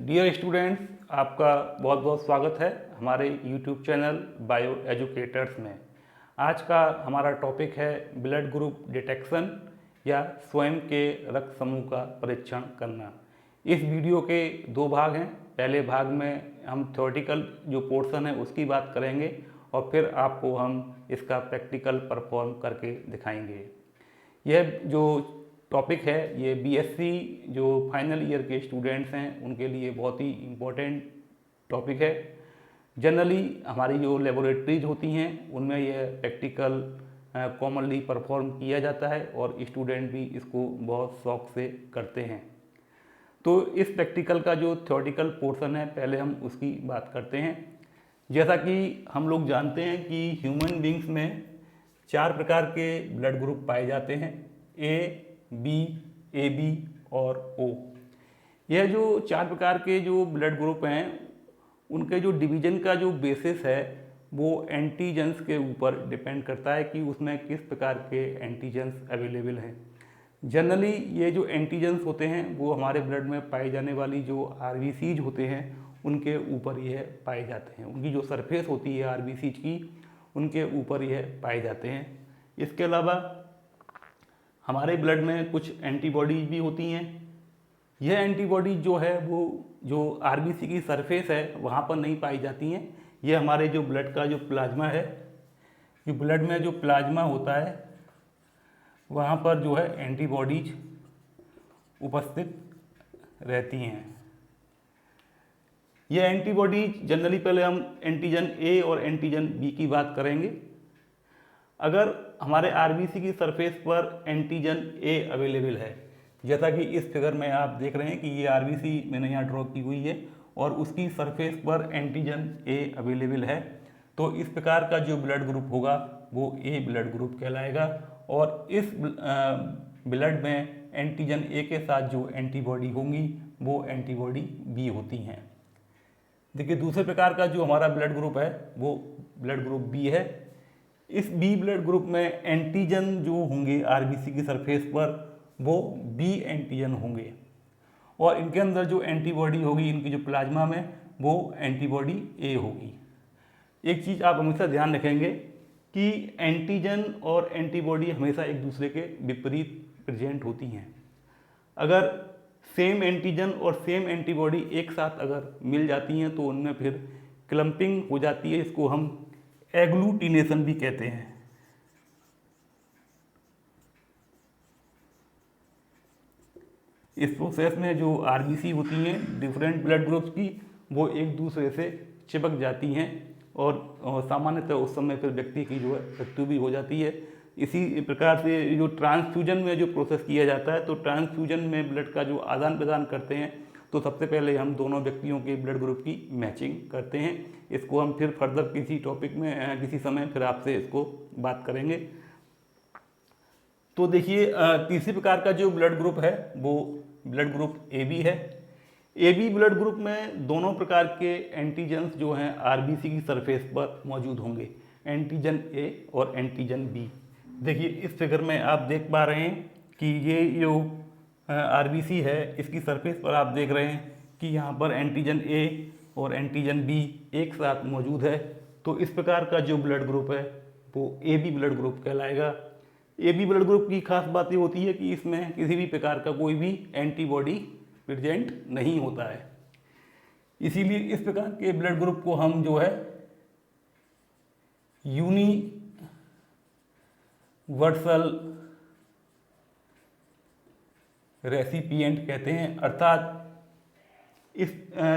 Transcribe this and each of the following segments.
Dear students, आपका बहुत बहुत स्वागत है हमारे यूट्यूब चैनल बायो एजुकेटर्स में। आज का हमारा टॉपिक है ब्लड ग्रुप डिटेक्शन या स्वयं के रक्त समूह का परीक्षण करना। इस वीडियो के दो भाग हैं। पहले भाग में हम थ्योरेटिकल जो पोर्शन है उसकी बात करेंगे और फिर आपको हम इसका प्रैक्टिकल परफॉर्म करके दिखाएंगे। यह जो टॉपिक है ये बीएससी जो फाइनल ईयर के स्टूडेंट्स हैं उनके लिए बहुत ही इम्पोर्टेंट टॉपिक है। जनरली हमारी जो लेबोरेटरीज होती हैं उनमें यह प्रैक्टिकल कॉमनली परफॉर्म किया जाता है और स्टूडेंट भी इसको बहुत शौक से करते हैं। तो इस प्रैक्टिकल का जो थ्योरेटिकल पोर्शन है पहले हम उसकी बात करते हैं। जैसा कि हम लोग जानते हैं कि ह्यूमन बींग्स में 4 प्रकार के ब्लड ग्रुप पाए जाते हैं, ए, बी, ए बी और ओ। यह जो 4 प्रकार के जो ब्लड ग्रुप हैं उनके जो डिवीज़न का जो बेसिस है वो एंटीजेंस के ऊपर डिपेंड करता है कि उसमें किस प्रकार के एंटीजेंस अवेलेबल हैं। जनरली ये जो एंटीजेंस होते हैं वो हमारे ब्लड में पाई जाने वाली जो आरबीसीज होते हैं उनके ऊपर यह पाए जाते हैं। उनकी जो सरफेस होती है आरबीसीज की उनके ऊपर यह पाए जाते हैं। इसके अलावा हमारे ब्लड में कुछ एंटीबॉडीज भी होती हैं। यह एंटीबॉडीज जो है वो जो आरबीसी की सरफेस है वहाँ पर नहीं पाई जाती हैं। ये हमारे जो ब्लड का जो प्लाज्मा है, जो ब्लड में जो प्लाज्मा होता है वहाँ पर जो है एंटीबॉडीज उपस्थित रहती हैं। यह एंटीबॉडीज जनरली पहले हम एंटीजन ए और एंटीजन बी की बात करेंगे। अगर हमारे आरबीसी की सरफेस पर एंटीजन ए अवेलेबल है, जैसा कि इस फिगर में आप देख रहे हैं कि ये आरबीसी मैंने यहाँ ड्रॉ की हुई है और उसकी सरफेस पर एंटीजन ए अवेलेबल है, तो इस प्रकार का जो ब्लड ग्रुप होगा वो ए ब्लड ग्रुप कहलाएगा। और इस ब्लड में एंटीजन ए के साथ जो एंटीबॉडी होंगी वो एंटीबॉडी बी होती हैं। देखिए दूसरे प्रकार का जो हमारा ब्लड ग्रुप है वो ब्लड ग्रुप बी है। इस बी ब्लड ग्रुप में एंटीजन जो होंगे आरबीसी की सरफेस पर वो बी एंटीजन होंगे और इनके अंदर जो एंटीबॉडी होगी इनकी जो प्लाज्मा में वो एंटीबॉडी ए होगी। एक चीज़ आप हमेशा ध्यान रखेंगे कि एंटीजन और एंटीबॉडी हमेशा एक दूसरे के विपरीत प्रेजेंट होती हैं। अगर सेम एंटीजन और सेम एंटीबॉडी एक साथ अगर मिल जाती हैं तो उनमें फिर क्लम्पिंग हो जाती है। इसको हम एग्लूटिनेशन भी कहते हैं। इस प्रोसेस में जो आरबीसी होती हैं डिफरेंट ब्लड ग्रुप्स की वो एक दूसरे से चिपक जाती हैं और सामान्यतः उस समय फिर व्यक्ति की जो है मृत्यु भी हो जाती है। इसी प्रकार से जो ट्रांसफ्यूजन में जो प्रोसेस किया जाता है तो ट्रांसफ्यूजन में ब्लड का जो आदान प्रदान करते हैं तो सबसे पहले हम दोनों व्यक्तियों के ब्लड ग्रुप की मैचिंग करते हैं। इसको हम फिर फर्दर किसी टॉपिक में किसी समय फिर आपसे इसको बात करेंगे। तो देखिए तीसरी प्रकार का जो ब्लड ग्रुप है वो ब्लड ग्रुप ए बी है। ए बी ब्लड ग्रुप में दोनों प्रकार के एंटीजेंस जो हैं आरबीसी की सरफेस पर मौजूद होंगे, एंटीजन ए और एंटीजन बी। देखिए इस फिगर में आप देख पा रहे हैं कि ये जो आरबीसी है इसकी सरफेस पर आप देख रहे हैं कि यहाँ पर एंटीजन ए और एंटीजन बी एक साथ मौजूद है। तो इस प्रकार का जो ब्लड ग्रुप है वो ए बी ब्लड ग्रुप कहलाएगा। ए बी ब्लड ग्रुप की खास बात ये होती है कि इसमें किसी भी प्रकार का कोई भी एंटीबॉडी प्रेजेंट नहीं होता है। इसीलिए इस प्रकार के ब्लड ग्रुप को हम जो है यूनिवर्सल रेसिपिएंट कहते हैं। अर्थात इस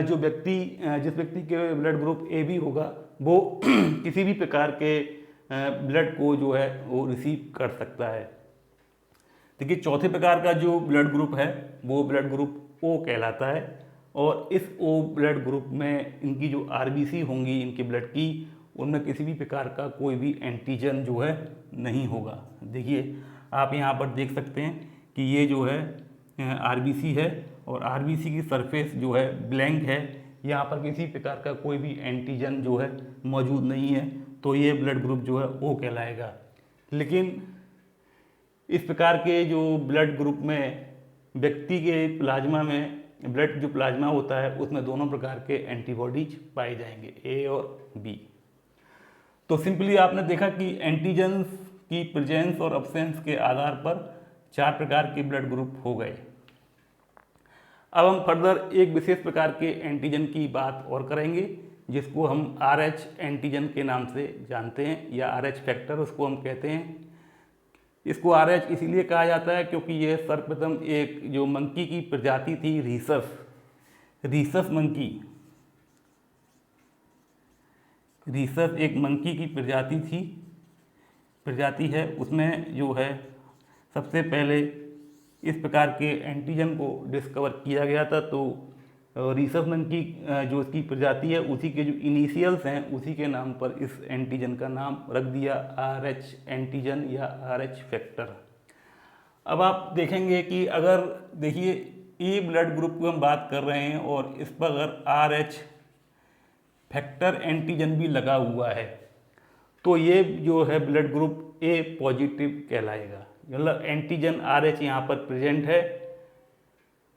जो व्यक्ति जिस व्यक्ति के ब्लड ग्रुप ए बी होगा वो किसी भी प्रकार के ब्लड को जो है वो रिसीव कर सकता है। देखिए चौथे प्रकार का जो ब्लड ग्रुप है वो ब्लड ग्रुप ओ कहलाता है और इस ओ ब्लड ग्रुप में इनकी जो आरबीसी होंगी इनके ब्लड की उनमें किसी भी प्रकार का कोई भी एंटीजन जो है नहीं होगा। देखिए आप यहाँ पर देख सकते हैं कि ये जो है आरबीसी है और आरबीसी की सरफेस जो है ब्लैंक है। यहाँ पर किसी प्रकार का कोई भी एंटीजन जो है मौजूद नहीं है, तो ये ब्लड ग्रुप जो है ओ कहलाएगा। लेकिन इस प्रकार के जो ब्लड ग्रुप में व्यक्ति के प्लाज्मा में ब्लड जो प्लाज्मा होता है उसमें दोनों प्रकार के एंटीबॉडीज पाए जाएंगे, ए और बी। तो सिंपली आपने देखा कि एंटीजन्स की प्रेजेंस और अब्सेंस के आधार पर 4 प्रकार के ब्लड ग्रुप हो गए। अब हम फर्दर एक विशेष प्रकार के एंटीजन की बात और करेंगे जिसको हम RH एंटीजन के नाम से जानते हैं, या RH फैक्टर उसको हम कहते हैं। इसको RH इसीलिए कहा जाता है क्योंकि यह सर्वप्रथम एक जो मंकी की प्रजाति थी, रीसस मंकी, रीसस एक मंकी की प्रजाति है, उसमें जो है सबसे पहले इस प्रकार के एंटीजन को डिस्कवर किया गया था। तो रीसस मंकी जो इसकी प्रजाति है उसी के जो इनिशियल्स हैं उसी के नाम पर इस एंटीजन का नाम रख दिया RH एंटीजन या RH फैक्टर। अब आप देखेंगे कि अगर देखिए ए ब्लड ग्रुप की हम बात कर रहे हैं और इस पर अगर RH फैक्टर एंटीजन भी लगा हुआ है तो ये जो है ब्लड ग्रुप ए पॉजिटिव कहलाएगा। मतलब एंटीजन RH यहाँ पर प्रेजेंट है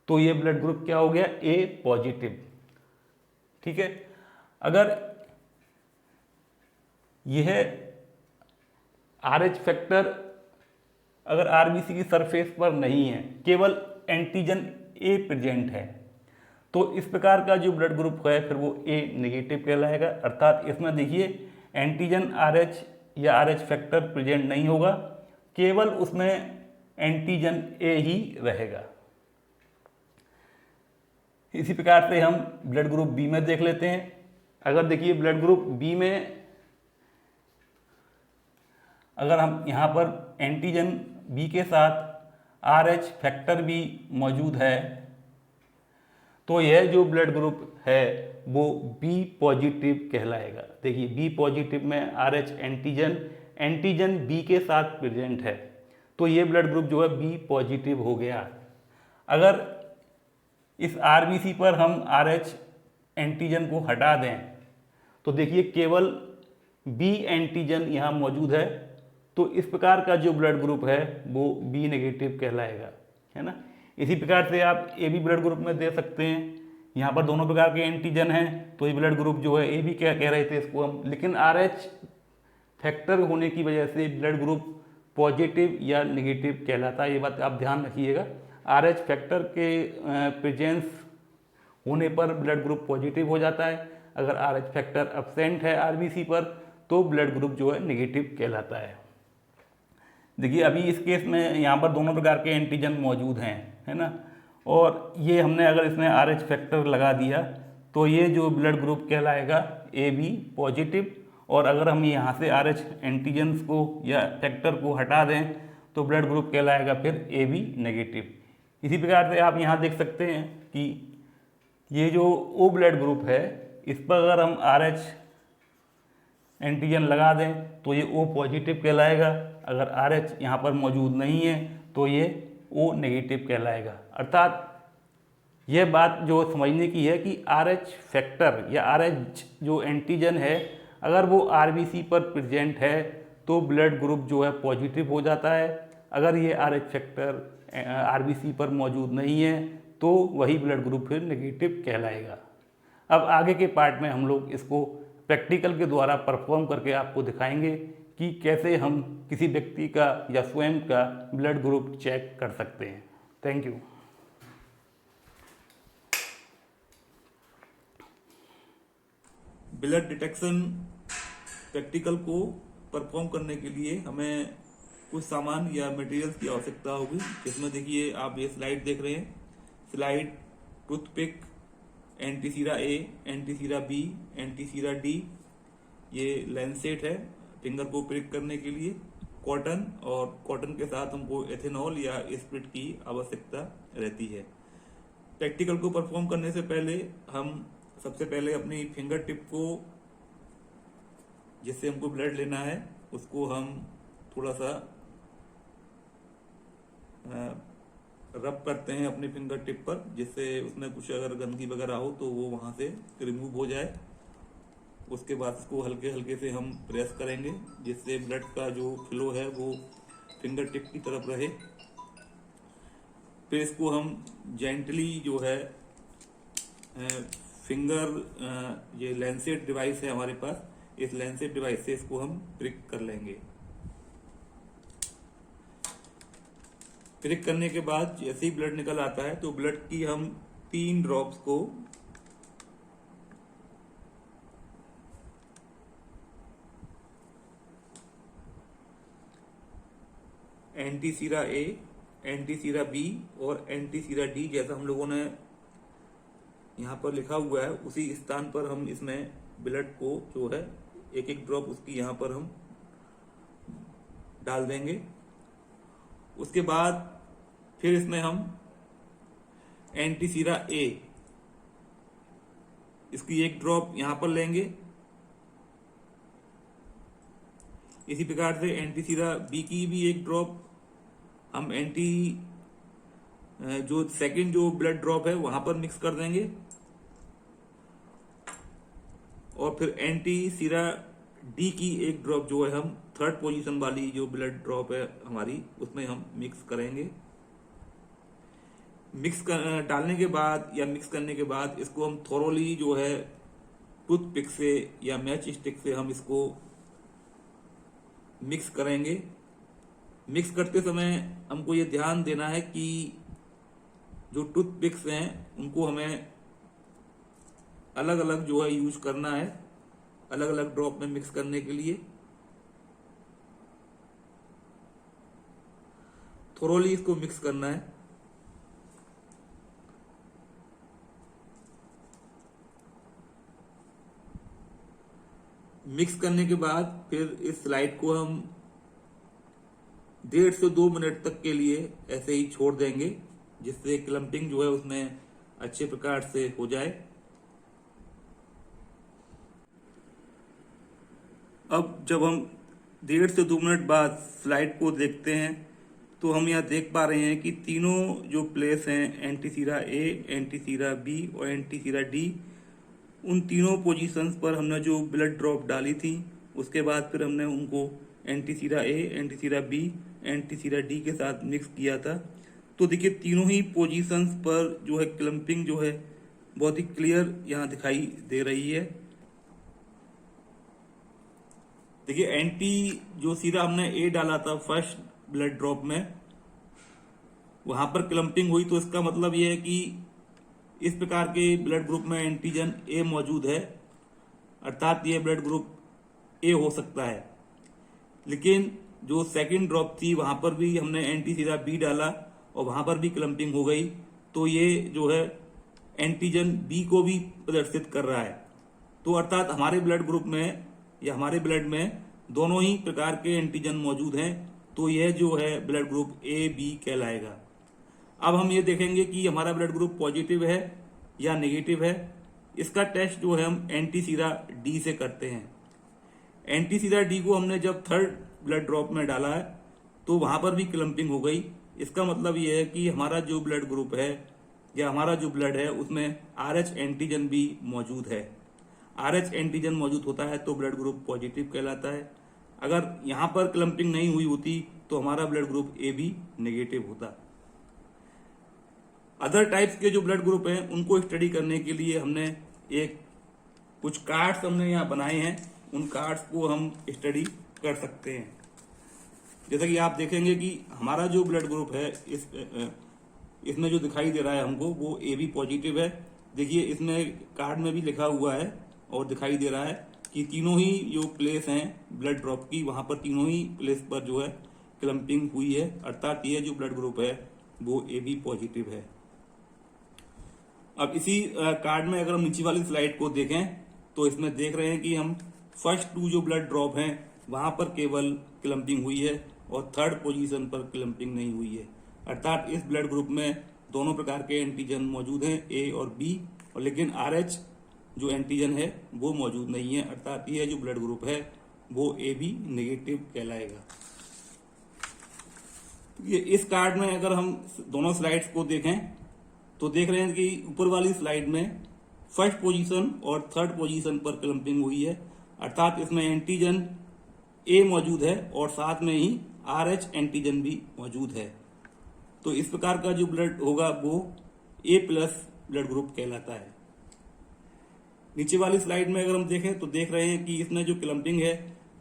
तो ये ब्लड ग्रुप क्या हो गया, ए पॉजिटिव। ठीक है, अगर यह RH फैक्टर अगर RBC की सरफेस पर नहीं है, केवल एंटीजन ए प्रेजेंट है, तो इस प्रकार का जो ब्लड ग्रुप है फिर वो ए नेगेटिव कहलाएगा। अर्थात इसमें देखिए एंटीजन RH या RH फैक्टर प्रेजेंट नहीं होगा, केवल उसमें एंटीजन ए ही रहेगा। इसी प्रकार से हम ब्लड ग्रुप बी में देख लेते हैं। अगर देखिए ब्लड ग्रुप बी में अगर हम यहाँ पर एंटीजन बी के साथ RH फैक्टर भी मौजूद है तो यह जो ब्लड ग्रुप है वो बी पॉजिटिव कहलाएगा। देखिए बी पॉजिटिव में RH एंटीजन बी के साथ प्रेजेंट है तो ये ब्लड ग्रुप जो है बी पॉजिटिव हो गया। अगर इस RBC पर हम RH एंटीजन को हटा दें तो देखिए केवल बी एंटीजन यहाँ मौजूद है तो इस प्रकार का जो ब्लड ग्रुप है वो बी नेगेटिव कहलाएगा, है ना। इसी प्रकार से आप ए बी ब्लड ग्रुप में दे सकते हैं, यहाँ पर दोनों प्रकार के एंटीजन हैं तो ये ब्लड ग्रुप जो है ए बी क्या कह रहे थे इसको हम, लेकिन RH फैक्टर होने की वजह से ब्लड ग्रुप पॉजिटिव या नेगेटिव कहलाता है। ये बात आप ध्यान रखिएगा, RH फैक्टर के प्रेजेंस होने पर ब्लड ग्रुप पॉजिटिव हो जाता है, अगर RH फैक्टर एब्सेंट है RBC पर तो ब्लड ग्रुप जो है नेगेटिव कहलाता है। देखिए अभी इस केस में यहाँ पर दोनों प्रकार के एंटीजन मौजूद हैं, है ना, और ये हमने अगर इसमें RH फैक्टर लगा दिया तो ये जो ब्लड ग्रुप कहलाएगा ए बी पॉजिटिव, और अगर हम यहाँ से RH एंटीजन्स को या फैक्टर को हटा दें तो ब्लड ग्रुप कहलाएगा फिर ए बी नेगेटिव। इसी प्रकार से आप यहाँ देख सकते हैं कि ये जो ओ ब्लड ग्रुप है इस पर अगर हम RH एंटीजन लगा दें तो ये ओ पॉजिटिव कहलाएगा, अगर RH यहाँ पर मौजूद नहीं है तो ये ओ नेगेटिव कहलाएगा। अर्थात यह बात जो समझने की है कि RH फैक्टर या RH जो एंटीजन है अगर वो RBC पर प्रेजेंट है तो ब्लड ग्रुप जो है पॉजिटिव हो जाता है, अगर ये RH फैक्टर RBC पर मौजूद नहीं है तो वही ब्लड ग्रुप फिर नेगेटिव कहलाएगा। अब आगे के पार्ट में हम लोग इसको प्रैक्टिकल के द्वारा परफॉर्म करके आपको दिखाएंगे कि कैसे हम किसी व्यक्ति का या स्वयं का ब्लड ग्रुप चेक कर सकते हैं। Thank you. Blood detection practical को परफॉर्म करने के लिए हमें कुछ सामान या मटेरियल्स की आवश्यकता होगी, जिसमें देखिए आप ये स्लाइड देख रहे हैं, स्लाइड, टूथपिक, एंटीसीरा ए, एंटीसीरा बी, एंटीसीरा डी, ये लैंसेट है फिंगर को प्रिक करने के लिए, कॉटन, और कॉटन के साथ हमको एथेनॉल या स्पिरिट की आवश्यकता रहती है। प्रैक्टिकल को परफॉर्म करने से पहले हम सबसे पहले अपनी फिंगर टिप को, जिससे हमको ब्लड लेना है, उसको हम थोड़ा सा रब करते हैं अपनी फिंगर टिप पर, जिससे उसमें कुछ अगर गंदगी वगैरह हो तो वो वहां से रिमूव हो जाए। उसके बाद इसको हल्के हल्के से हम प्रेस करेंगे जिससे ब्लड का जो फ्लो है वो फिंगर टिप की तरफ रहे। फिर इसको हम जेंटली जो है फिंगर ये लैंसेट डिवाइस है हमारे पास, इस लैंसेट डिवाइस से इसको हम प्रिक कर लेंगे। प्रिक करने के बाद जैसे ही ब्लड निकल आता है तो ब्लड की हम 3 ड्रॉप्स को एंटीसीरा ए, एंटीसीरा बी और एंटीसीरा डी, जैसा हम लोगों ने यहाँ पर लिखा हुआ है उसी स्थान पर हम इसमें ब्लड को जो है एक एक ड्रॉप उसकी यहाँ पर हम डाल देंगे। उसके बाद फिर इसमें हम एंटीसीरा ए, इसकी एक ड्रॉप यहाँ पर लेंगे। इसी प्रकार से एंटीसीरा बी की भी एक ड्रॉप हम जो सेकंड जो ब्लड ड्रॉप है वहां पर मिक्स कर देंगे। और फिर एंटीसीरा डी की एक ड्रॉप जो है हम थर्ड पोजीशन वाली जो ब्लड ड्रॉप है हमारी उसमें हम मिक्स करेंगे। डालने के बाद या मिक्स करने के बाद इसको हम थोरोली जो है टूथपिक से या मैच स्टिक से हम इसको मिक्स करेंगे। मिक्स करते समय हमको ये ध्यान देना है कि जो टूथपिक्स हैं उनको हमें अलग अलग जो है यूज करना है, अलग अलग ड्रॉप में मिक्स करने के लिए। थोरोली इसको मिक्स करना है। मिक्स करने के बाद फिर इस स्लाइड को हम 1.5 से 2 मिनट तक के लिए ऐसे ही छोड़ देंगे, जिससे क्लम्पिंग जो है उसमें अच्छे प्रकार से हो जाए। अब जब हम 1.5 से 2 मिनट बाद स्लाइड को देखते हैं तो हम यहाँ देख पा रहे हैं कि तीनों जो प्लेस हैं एंटीसीरा ए, एंटीसीरा बी और एंटीसीरा डी, उन तीनों पोजीशंस पर हमने जो ब्लड ड्रॉप डाली थी उसके बाद फिर हमने उनको एंटीसीरा ए, एंटीसीरा बी, एंटीसीरा डी के साथ मिक्स किया था। तो देखिए तीनों ही पोजीशंस पर जो है क्लम्पिंग जो है बहुत ही क्लियर यहाँ दिखाई दे रही है। देखिए एंटी जो सीरा हमने ए डाला था फर्स्ट ब्लड ड्रॉप में, वहां पर क्लम्पिंग हुई, तो इसका मतलब यह है कि इस प्रकार के ब्लड ग्रुप में एंटीजन ए मौजूद है, अर्थात यह ब्लड ग्रुप ए हो सकता है। लेकिन जो सेकंड ड्रॉप थी वहां पर भी हमने एंटीसीरा बी डाला और वहां पर भी क्लम्पिंग हो गई, तो ये जो है एंटीजन बी को भी प्रदर्शित कर रहा है। तो अर्थात हमारे ब्लड ग्रुप में या हमारे ब्लड में दोनों ही प्रकार के एंटीजन मौजूद हैं, तो यह जो है ब्लड ग्रुप ए बी कहलाएगा। अब हम ये देखेंगे कि हमारा ब्लड ग्रुप पॉजिटिव है या नेगेटिव है। इसका टेस्ट जो है हम एंटीसीरा डी से करते हैं। एंटीसीरा डी को हमने जब थर्ड ब्लड ड्रॉप में डाला है तो वहां पर भी क्लम्पिंग हो गई। इसका मतलब यह है कि हमारा जो ब्लड ग्रुप है या हमारा जो ब्लड है उसमें RH एंटीजन भी मौजूद है। RH एंटीजन मौजूद होता है तो ब्लड ग्रुप पॉजिटिव कहलाता है। अगर यहां पर क्लम्पिंग नहीं हुई होती तो हमारा ब्लड ग्रुप ए भी नेगेटिव होता। अदर टाइप्स के जो ब्लड ग्रुप हैं उनको स्टडी करने के लिए हमने कुछ कार्ड्स हमने यहाँ बनाए हैं, उन कार्ड्स को हम स्टडी कर सकते हैं। जैसा कि आप देखेंगे कि हमारा जो ब्लड ग्रुप है इसमें जो दिखाई दे रहा है हमको वो ए बी पॉजिटिव है। देखिए इसमें कार्ड में भी लिखा हुआ है और दिखाई दे रहा है कि तीनों ही जो प्लेस हैं ब्लड ड्रॉप की, वहां पर तीनों ही प्लेस पर जो है क्लम्पिंग हुई है, अर्थात ये जो ब्लड ग्रुप है वो ए बी पॉजिटिव है। अब इसी कार्ड में अगर हम नीचे वाली स्लाइड को देखें तो इसमें देख रहे हैं कि हम फर्स्ट 2 जो ब्लड ड्रॉप हैं वहां पर केवल क्लम्पिंग हुई है और थर्ड पोजीशन पर क्लम्पिंग नहीं हुई है। अर्थात इस ब्लड ग्रुप में दोनों प्रकार के एंटीजन मौजूद हैं, ए और बी, और लेकिन RH जो एंटीजन है वो मौजूद नहीं है, अर्थात यह जो ब्लड ग्रुप है वो ए बी नेगेटिव कहलाएगा। ये इस कार्ड में अगर हम दोनों स्लाइड्स को देखें तो देख रहे हैं कि ऊपर वाली स्लाइड में फर्स्ट पोजीशन और थर्ड पोजीशन पर क्लम्पिंग हुई है, अर्थात इसमें एंटीजन ए मौजूद है और साथ में ही RH एंटीजन भी मौजूद है। तो इस प्रकार का जो ब्लड होगा वो A+ ब्लड ग्रुप कहलाता है। नीचे वाली स्लाइड में अगर हम देखें तो देख रहे हैं कि इसमें जो क्लम्पिंग है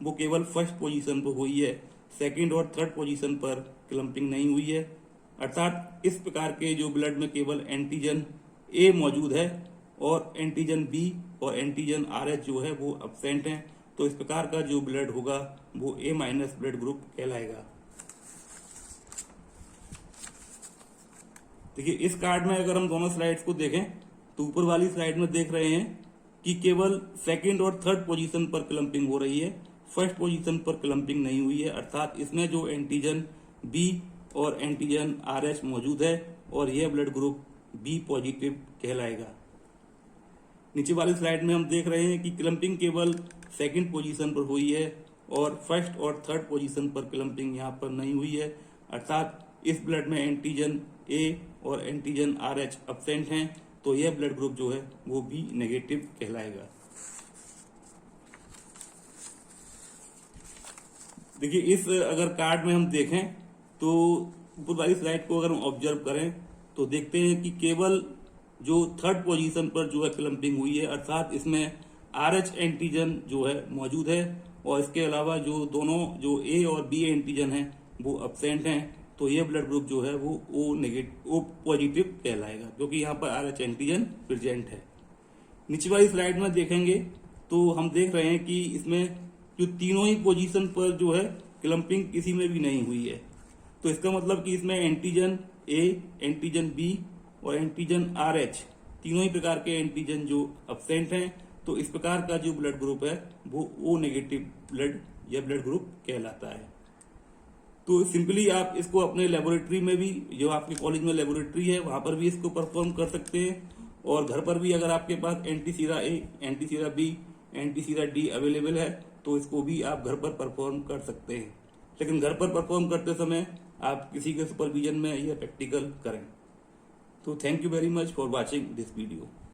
वो केवल फर्स्ट पोजीशन पर हुई है, सेकंड और थर्ड पोजीशन पर क्लम्पिंग नहीं हुई है। अर्थात इस प्रकार के जो ब्लड में केवल एंटीजन ए मौजूद है और एंटीजन बी और एंटीजन RH जो है वो अब्सेंट है। तो इस प्रकार का जो ब्लड होगा वो A- ब्लड ग्रुप कहलाएगा। देखिए इस कार्ड में अगर हम दोनों स्लाइड्स को देखें तो ऊपर वाली स्लाइड में देख रहे हैं कि केवल सेकंड और थर्ड पोजीशन पर क्लम्पिंग हो रही है, फर्स्ट पोजीशन पर क्लम्पिंग नहीं हुई है। अर्थात इसमें जो एंटीजन बी और एंटीजन RH मौजूद है और यह ब्लड ग्रुप B पॉजिटिव कहलाएगा। नीचे वाली स्लाइड में हम देख रहे हैं कि क्लम्पिंग केवल सेकंड पोजीशन पर हुई है और फर्स्ट और थर्ड पोजीशन पर क्लम्पिंग यहाँ पर नहीं हुई है। अर्थात इस ब्लड में एंटीजन A और एंटीजन RH अब्सेंट हैं, तो यह ब्लड ग्रुप जो है वो B नेगेटिव कहलाएगा। देखिए इस अगर कार्ड में हम देखें तो ऊपर वाली स्लाइड को अगर हम ऑब्जर्व करें तो देखते हैं कि केवल जो थर्ड पोजीशन पर जो है क्लम्पिंग हुई है, अर्थात इसमें RH एंटीजन जो है मौजूद है और इसके अलावा जो दोनों जो A और B एंटीजन हैं वो अब्सेंट हैं। तो ये ब्लड ग्रुप जो है वो O पॉजिटिव कहलाएगा, क्योंकि यहाँ पर RH एंटीजन प्रेजेंट है। नीचे वाली स्लाइड में देखेंगे तो हम देख रहे हैं कि इसमें जो तीनों ही पोजीशन पर जो है क्लम्पिंग किसी में भी नहीं हुई है। तो इसका मतलब कि इसमें एंटीजन A, एंटीजन B और एंटीजन RH तीनों ही प्रकार के एंटीजन जो अब्सेंट हैं। तो इस प्रकार का जो ब्लड ग्रुप है वो O नेगेटिव ब्लड या ब्लड ग्रुप कहलाता है। तो सिंपली आप इसको अपने लेबोरेटरी में भी, जो आपके कॉलेज में लेबोरेटरी है वहां पर भी इसको परफॉर्म कर सकते हैं और घर पर भी अगर आपके पास antisera A, antisera B, antisera D available है तो इसको भी आप घर पर परफॉर्म कर सकते हैं। लेकिन घर पर परफॉर्म करते समय आप किसी के सुपरविजन में यह प्रैक्टिकल करें। तो thank you very much for watching this video.